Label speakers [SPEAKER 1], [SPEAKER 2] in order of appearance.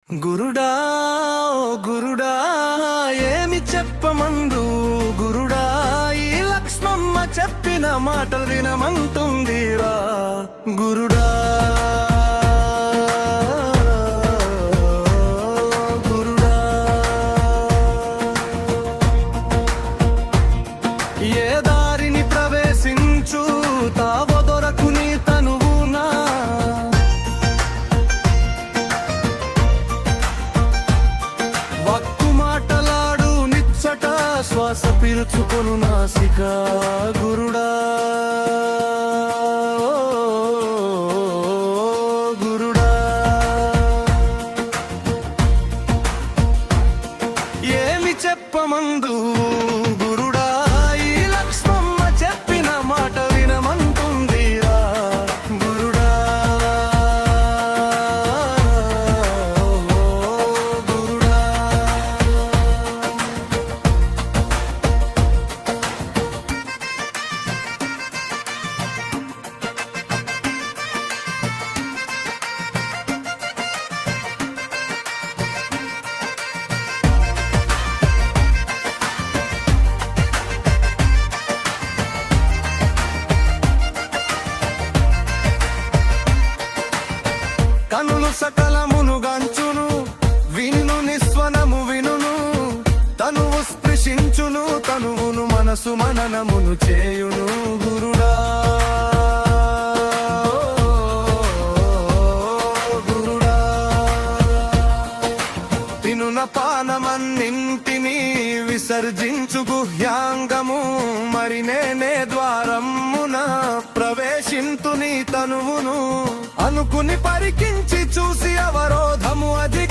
[SPEAKER 1] గురుడా ఓ గురుడా ఏమి చెప్పమందు గురుడా ఈ లక్ష్మమ్మ చెప్పిన మాటలు వినమంటుందిరా గురుడా గురుడా ఏ దారిని ప్రవేశించు తావో దొరకుని తనువునా శ్వాస పీల్చుకొను నాసిక గురుడా గురుడా ఏమి చెప్పమందు గురుడా ఈ లక్ష్మమ్మ చెప్పిన మాట వినమంటుందిరా గురుడా కనులు సకలమును గంచును విను నిస్వనము వినును తనువు స్పృశించును తనువును మనసు మననమును చేయును గురుడా గురుడా తినున పానమన్నింటినీ విసర్జించు గుహ్యాంగము మరి నేనే ద్వారమున ప్రవేశింతు నీ తనువును అనుకుని పరికించి చూసి అవరోధము అది